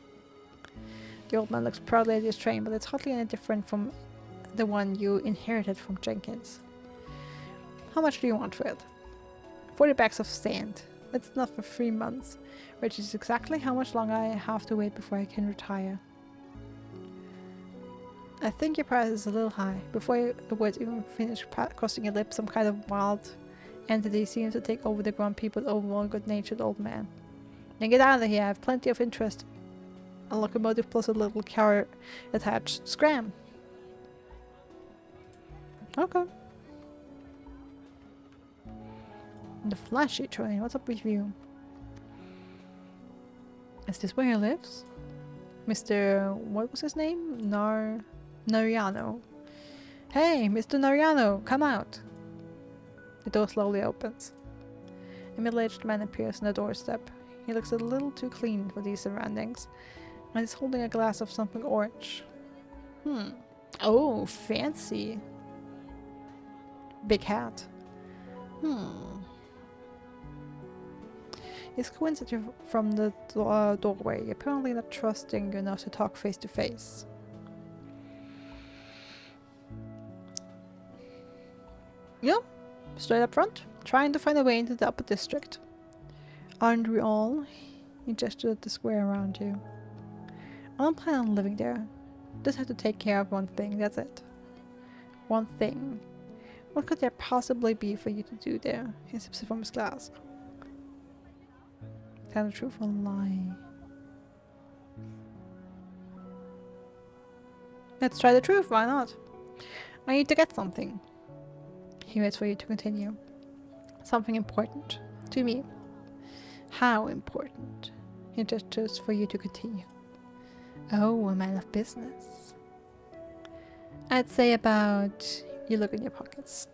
The old man looks proudly at his train, but it's hardly any different from the one you inherited from Jenkins. How much do you want for it? 40 bags of sand. That's enough for 3 months, which is exactly how much longer I have to wait before I can retire. I think your price is a little high. Before the words even finish crossing your lips, some kind of wild entity seems to take over the grumpy but overall good-natured old man. Then get out of here, I have plenty of interest. A locomotive plus a little carrot attached. Scram! Okay. The flashy train, what's up with you? Is this where he lives? Mr. what was his name? Nariano. Hey, Mr. Nariano, come out! The door slowly opens. A middle-aged man appears on the doorstep. He looks a little too clean for these surroundings, and he's holding a glass of something orange. Oh, fancy. Big hat. He squints at you from the doorway, apparently not trusting you enough to talk face to face. Yeah, straight up front, trying to find a way into the upper district. Aren't we all? He gestured at the square around you. I don't plan on living there. Just have to take care of one thing, that's it. One thing. What could there possibly be for you to do there? He sips from his glass. Tell the truth or lie? Let's try the truth, why not? I need to get something. He waits for you to continue. Something important. To me. How important? He gestures for you to continue. Oh, a man of business. I'd say about... You look in your pockets.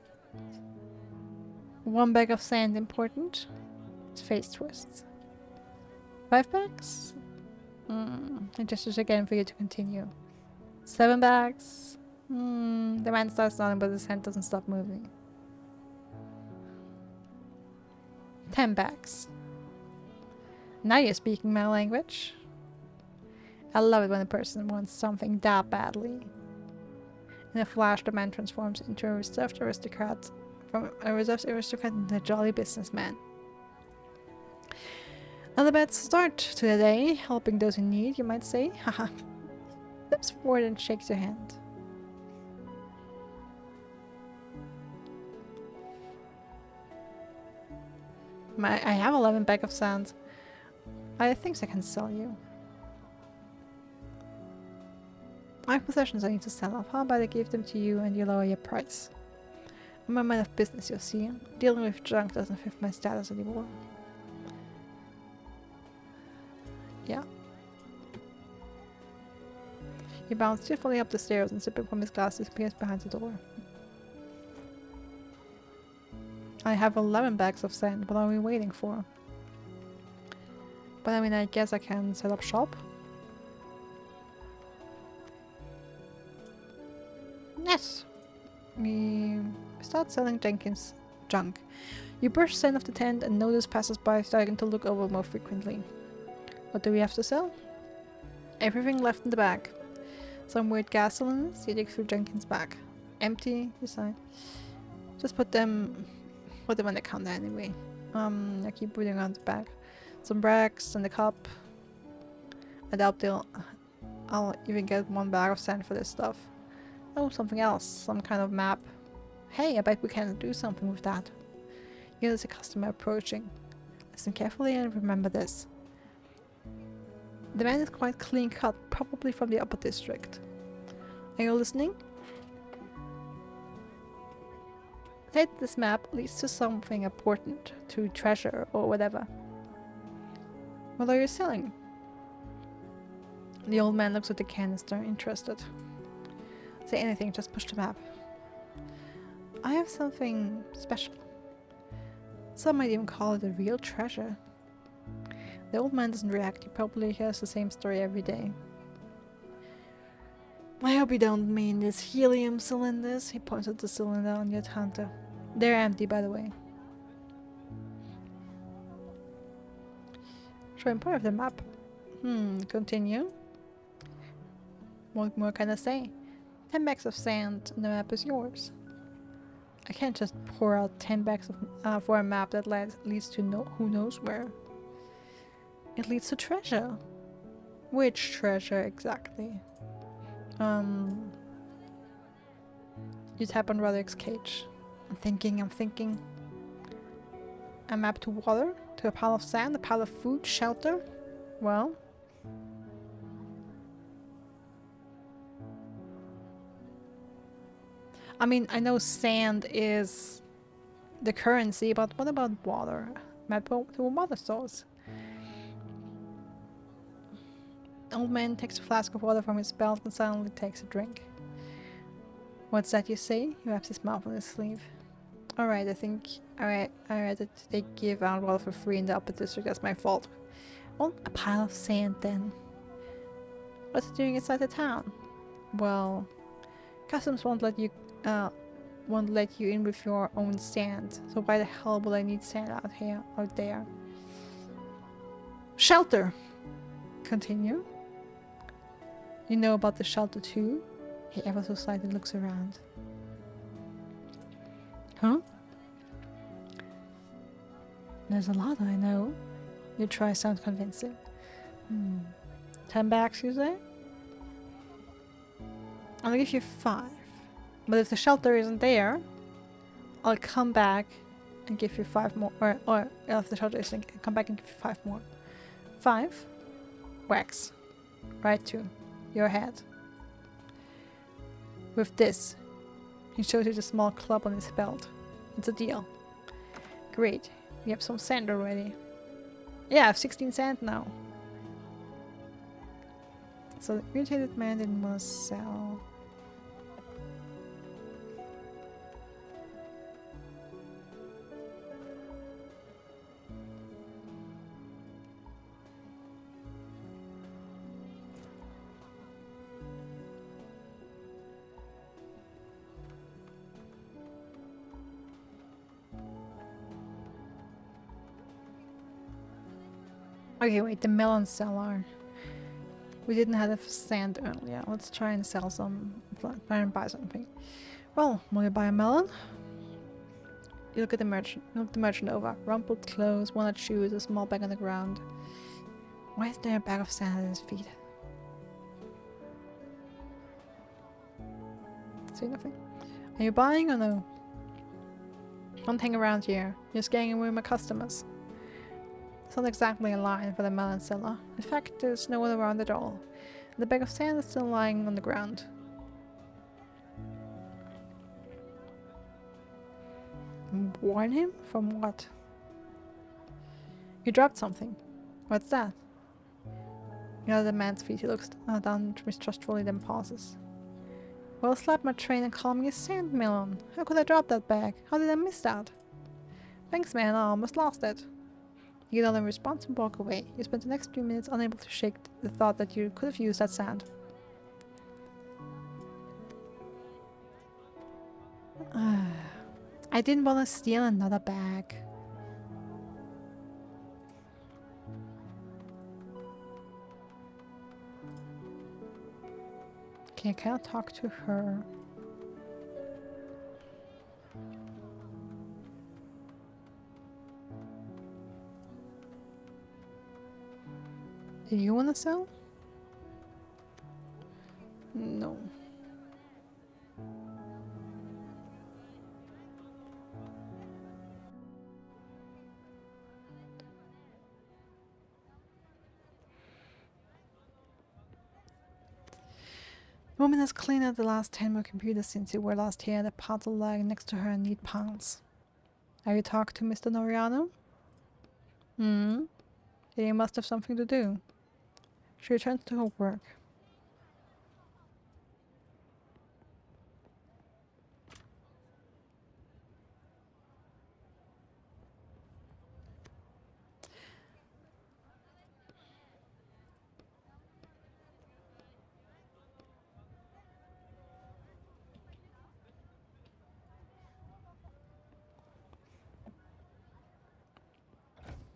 1 bag of sand important? His face twists. 5 bags? He gestures again for you to continue. 7 bags? The man starts nodding, but his hand doesn't stop moving. 10 bags. Now you're speaking my language. I love it when a person wants something that badly. In a flash, the man transforms into a reserved aristocrat, from a reserved aristocrat into a jolly businessman. Not a bad start to the day, helping those in need, you might say. Haha. Steps forward and shakes your hand. I have 11 bags of sand. I think I can sell you. I have possessions I need to sell off. How about I give them to you and you lower your price? I'm a man of business, you see. Dealing with junk doesn't fit my status anymore. Yeah. He bounds cheerfully up the stairs and sipping from his glass disappears behind the door. I have 11 bags of sand. What are we waiting for? But I mean, I guess I can set up shop. Yes. We start selling Jenkins' junk. You brush sand off the tent and notice passers-by starting to look over more frequently. What do we have to sell? Everything left in the bag. Some weird gas cylinders. You dig through Jenkins' bag. Empty, you say. Just put them on the counter anyway. I keep putting on the bag. Some bracks and the cup. I doubt I'll even get 1 bag of sand for this stuff. Oh, something else. Some kind of map. Hey, I bet we can do something with that. Here's a customer approaching. Listen carefully and remember this. The man is quite clean cut, probably from the upper district. Are you listening? Say this map leads to something important, to treasure or whatever. What are you selling? The old man looks at the canister, interested. Say anything, just push the map. I have something special. Some might even call it a real treasure. The old man doesn't react, he probably hears the same story every day. I hope you don't mean these helium cylinders. He points at the cylinder on your counter. They're empty, by the way. Showing part of the map. Continue. What more can I say? 10 bags of sand and the map is yours. I can't just pour out 10 bags of, for a map that leads to who knows where. It leads to treasure. Which treasure exactly? You tap on Roderick's cage. I'm thinking. A map to water, to a pile of sand, a pile of food, shelter. Well. I mean, I know sand is the currency, but what about water? Map to a water source. The old man takes a flask of water from his belt and silently takes a drink. What's that you say? He wraps his mouth on his sleeve. Alright, I think I read that they give out water for free in the upper district. That's my fault. Well, a pile of sand then. What's it doing inside the town? Well, customs won't let you in with your own sand. So why the hell would I need sand out there? Shelter! Continue. You know about the shelter too? He ever so slightly looks around. Huh? There's a lot I know. You try sound convincing. 10 bags, you say? I'll give you 5. But if the shelter isn't there, I'll come back and give you 5 more. Or if the shelter isn't, I'll come back and give you 5 more. 5 wax. Right to your head. With this, he shows you the small club on his belt. It's a deal. Great. We have some sand already. Yeah, I have 16 sand now. So the irritated man didn't want to sell. Okay, wait, the melon seller. We didn't have sand earlier. Let's try and sell some. Try and buy something. Well, will you buy a melon? You look at the merchant. You look the merchant over. Rumpled clothes, walnut shoes, a small bag on the ground. Why is there a bag of sand at his feet? Say nothing. Are you buying or no? Don't hang around here. You're scaring away my customers. It's not exactly a line for the melon seller. In fact, there's no one around at all. The bag of sand is still lying on the ground. Warn him? From what? You dropped something. What's that? You're at the man's feet. He looks down mistrustfully, then pauses. Well, slap my train and call me a sand melon. How could I drop that bag? How did I miss that? Thanks, man. I almost lost it. You get another response and walk away. You spend the next few minutes unable to shake the thought that you could have used that sand. I didn't want to steal another bag. Okay, I cannot talk to her. Do you want to sell? No. The woman has cleaned out the last 10 more computers since you were last here. The puzzle lying next to her in neat piles. Have you talked to Mr. Noriano? He must have something to do. She returns to her work.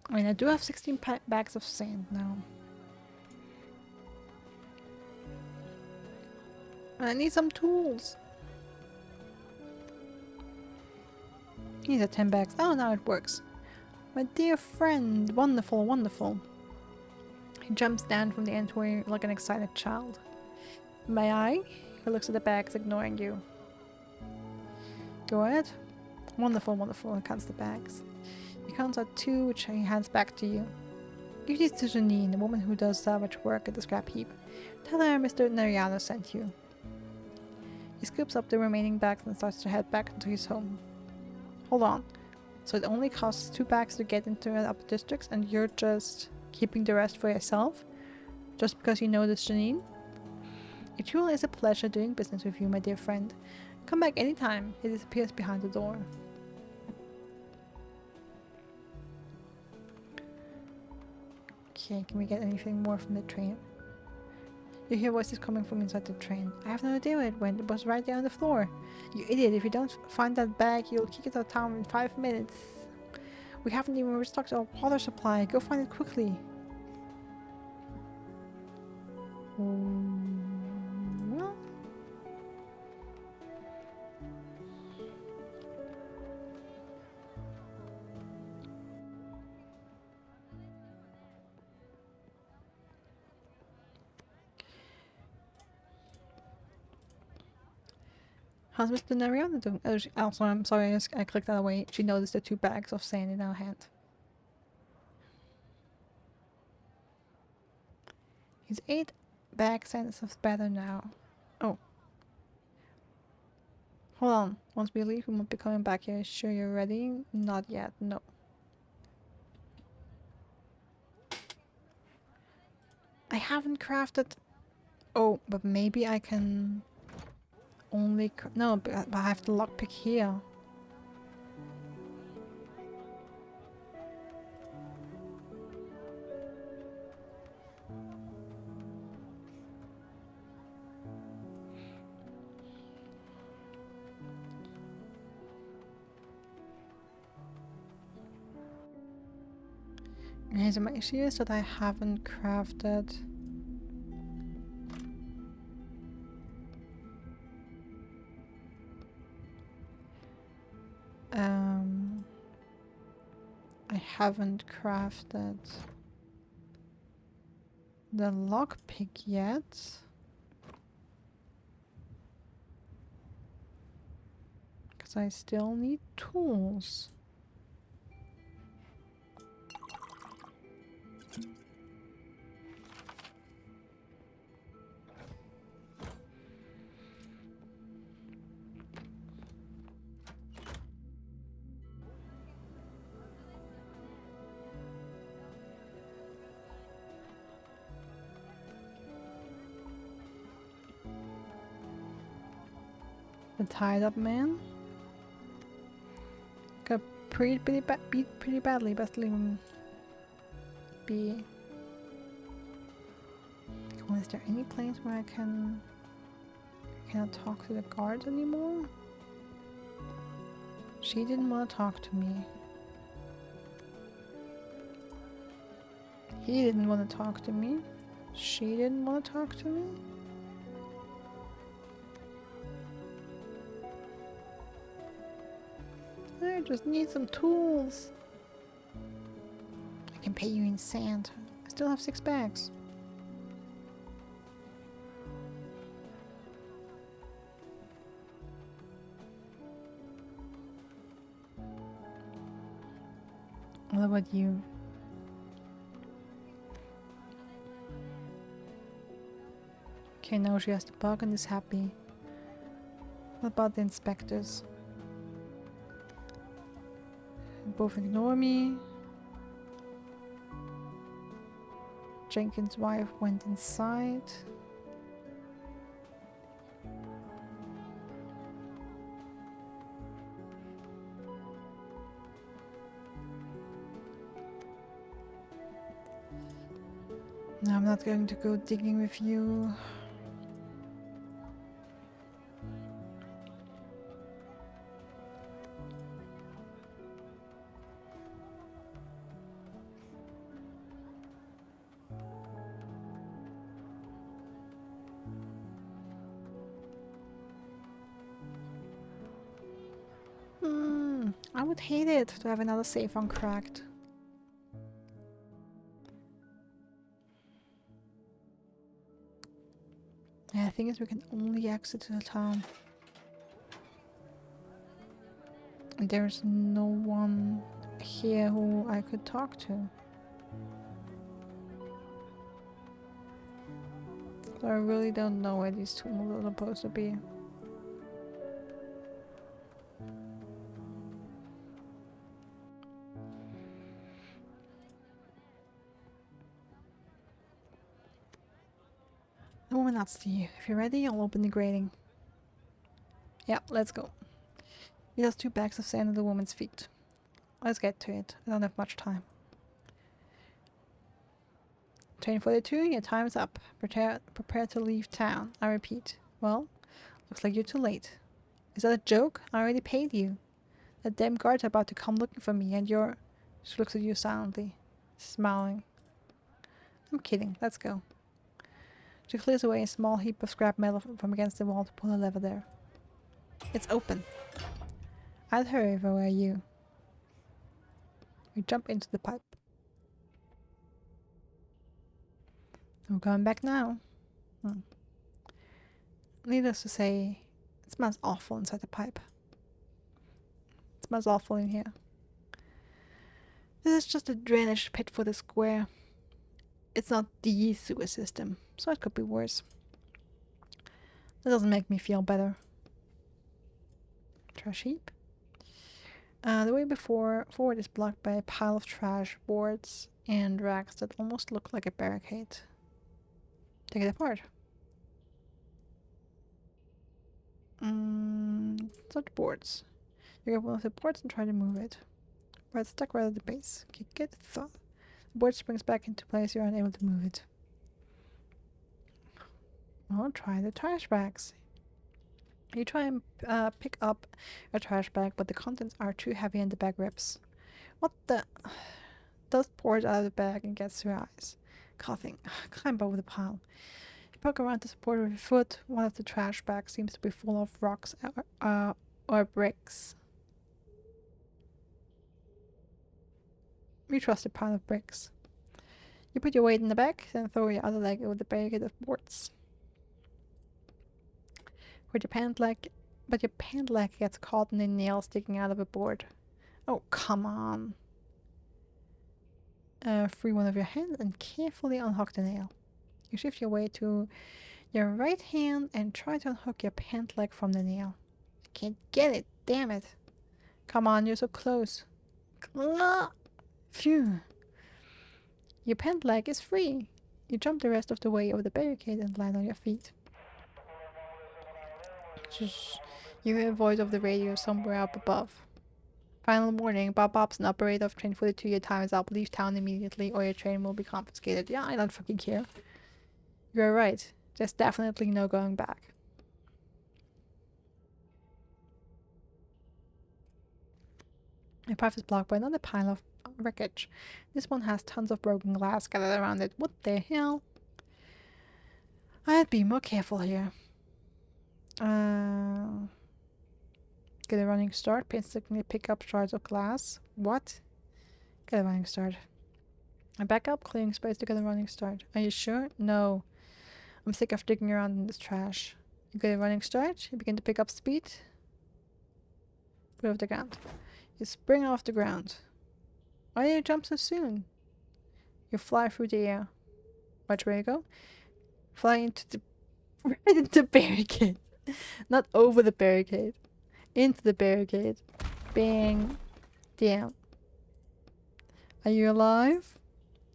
I mean, I do have 16 bags of sand now. I need some tools. These are 10 bags. Oh, now it works. My dear friend. Wonderful, wonderful. He jumps down from the entry like an excited child. May I? He looks at the bags, ignoring you. Go ahead. Wonderful, wonderful. He counts the bags. He counts out 2, which he hands back to you. Give these to Janine, the woman who does savage work at the scrap heap. Tell her Mr. Neriano sent you. He scoops up the remaining bags and starts to head back into his home. Hold on. So it only costs 2 bags to get into the upper districts and you're just keeping the rest for yourself? Just because you know this Janine? It truly is a pleasure doing business with you, my dear friend. Come back anytime. He disappears behind the door. Okay, can we get anything more from the train? You hear voices coming from inside the train. I have no idea where it went. It was right there on the floor. You idiot, if you don't find that bag, you'll kick it out of town in 5 minutes. We haven't even restocked our water supply. Go find it quickly. Well. How's Mr. Nariana doing? Oh, also, I'm sorry, I clicked that away. She noticed the 2 bags of sand in our hand. His 8 bag sense of better now. Oh. Hold on. Once we leave, we won't be coming back here. Sure you're ready? Not yet, no. I haven't crafted... Oh, but maybe I can... only... No, but I have the lockpick here. Okay, so my issue is that I haven't crafted... I haven't crafted the lockpick yet. Because I still need tools. The tied up man got beat pretty badly. Best leave him be. Oh, is there any place where I cannot talk to the guards anymore? She didn't want to talk to me. He didn't want to talk to me. She didn't want to talk to me. I just need some tools. I can pay you in sand. I still have 6 bags. What about you? Okay, now she has the bug and is happy. What about the inspectors? Both ignore me. Jenkins' wife went inside. No, I'm not going to go digging with you. I would hate it to have another safe uncracked. Yeah, the thing is we can only exit to the town. There's no one here who I could talk to. So I really don't know where these two are supposed to be. The woman nods to you. If you're ready, I'll open the grating. Yeah, let's go. He does 2 bags of sand at the woman's feet. Let's get to it. I don't have much time. Train 42, your time's up. Prepare to leave town. I repeat. Well, looks like you're too late. Is that a joke? I already paid you. That damn guard's about to come looking for me and you're... She looks at you silently, smiling. I'm kidding. Let's go. She clears away a small heap of scrap metal from against the wall to pull a lever there. It's open. I'd hurry if I were you. We jump into the pipe. We're going back now. Needless to say, it smells awful inside the pipe. It smells awful in here. This is just a drainage pit for the square. It's not the sewer system, so it could be worse. That doesn't make me feel better. Trash heap. The way forward is blocked by a pile of trash, boards, and racks that almost look like a barricade. Take it apart. Such boards. You get one of the boards and try to move it. But it's stuck right at the base. Kick it, thud. The board springs back into place, you're unable to move it. Well, try the trash bags. You try and pick up a trash bag, but the contents are too heavy and the bag rips. What the... Dust pours out of the bag and gets to your eyes. Coughing. Climb over the pile. You poke around the support with your foot. One of the trash bags seems to be full of rocks or bricks. You trust a pile of bricks. You put your weight in the bag, then throw your other leg over the barricade of boards. But your pant leg gets caught in a nail sticking out of a board. Oh, come on. Free one of your hands and carefully unhook the nail. You shift your weight to your right hand and try to unhook your pant leg from the nail. You can't get it, damn it. Come on, you're so close. Phew. Your pant leg is free. You jump the rest of the way over the barricade and land on your feet. You hear a voice of the radio somewhere up above. Final warning, Bob Bob's an operator of train 42, your time is up. Leave town immediately or your train will be confiscated. Yeah, I don't fucking care. You're right. There's definitely no going back. The path is blocked by another pile of wreckage. This one has tons of broken glass scattered around it. What the hell? I'd be more careful here. Get a running start. Painstakingly pick up shards of glass. What? Get a running start. I back up, clearing space to get a running start. Are you sure? No. I'm sick of digging around in this trash. You get a running start. You begin to pick up speed. Put off the ground. You spring off the ground. Why did you jump so soon? You fly through the air. Which way you go? Fly into the... right into the barricade. Not over the barricade. Into the barricade. Bang. Damn. Are you alive?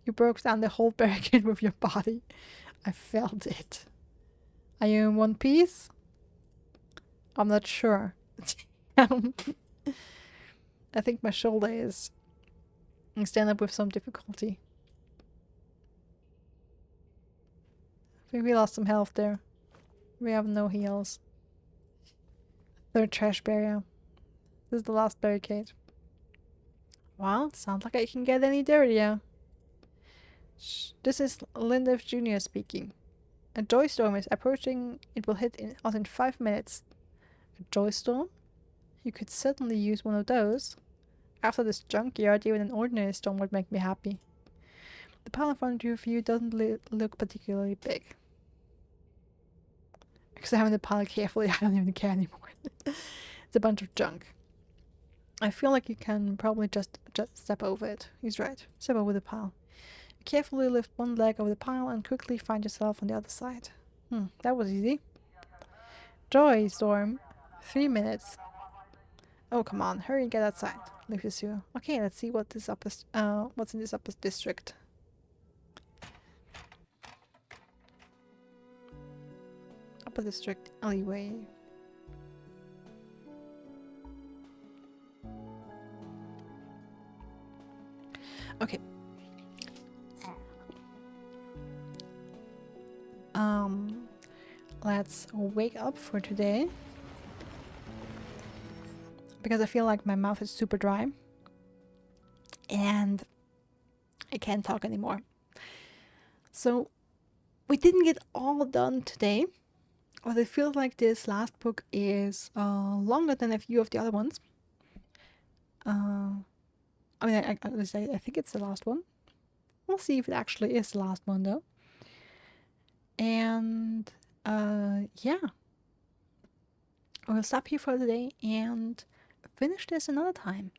You broke down the whole barricade with your body. I felt it. Are you in one piece? I'm not sure. I think my shoulder is. I stand up with some difficulty. I think we lost some health there. We have no heals. Third trash barrier. This is the last barricade. Well, it sounds like I can get any dirtier. This is Lindef Jr. speaking. A joy storm is approaching. It will hit us in 5 minutes. A joy storm? You could certainly use one of those. After this junkyard, even an ordinary storm would make me happy. The pile in front of you doesn't look particularly big. Examine the pile carefully. I don't even care anymore. It's a bunch of junk. I feel like you can probably just step over it. He's right. Step over the pile. You carefully lift one leg over the pile and quickly find yourself on the other side. That was easy. Joy storm. 3 minutes. Oh, come on. Hurry and get outside. Lucius. Okay, let's see what this what's in this upper district. Upper district alleyway. Okay. Let's wake up for today. Because I feel like my mouth is super dry. And I can't talk anymore. So, we didn't get all done today. But it feels like this last book is longer than a few of the other ones. I mean, I think it's the last one. We'll see if it actually is the last one, though. And, yeah. We'll stop here for the day and finish this another time.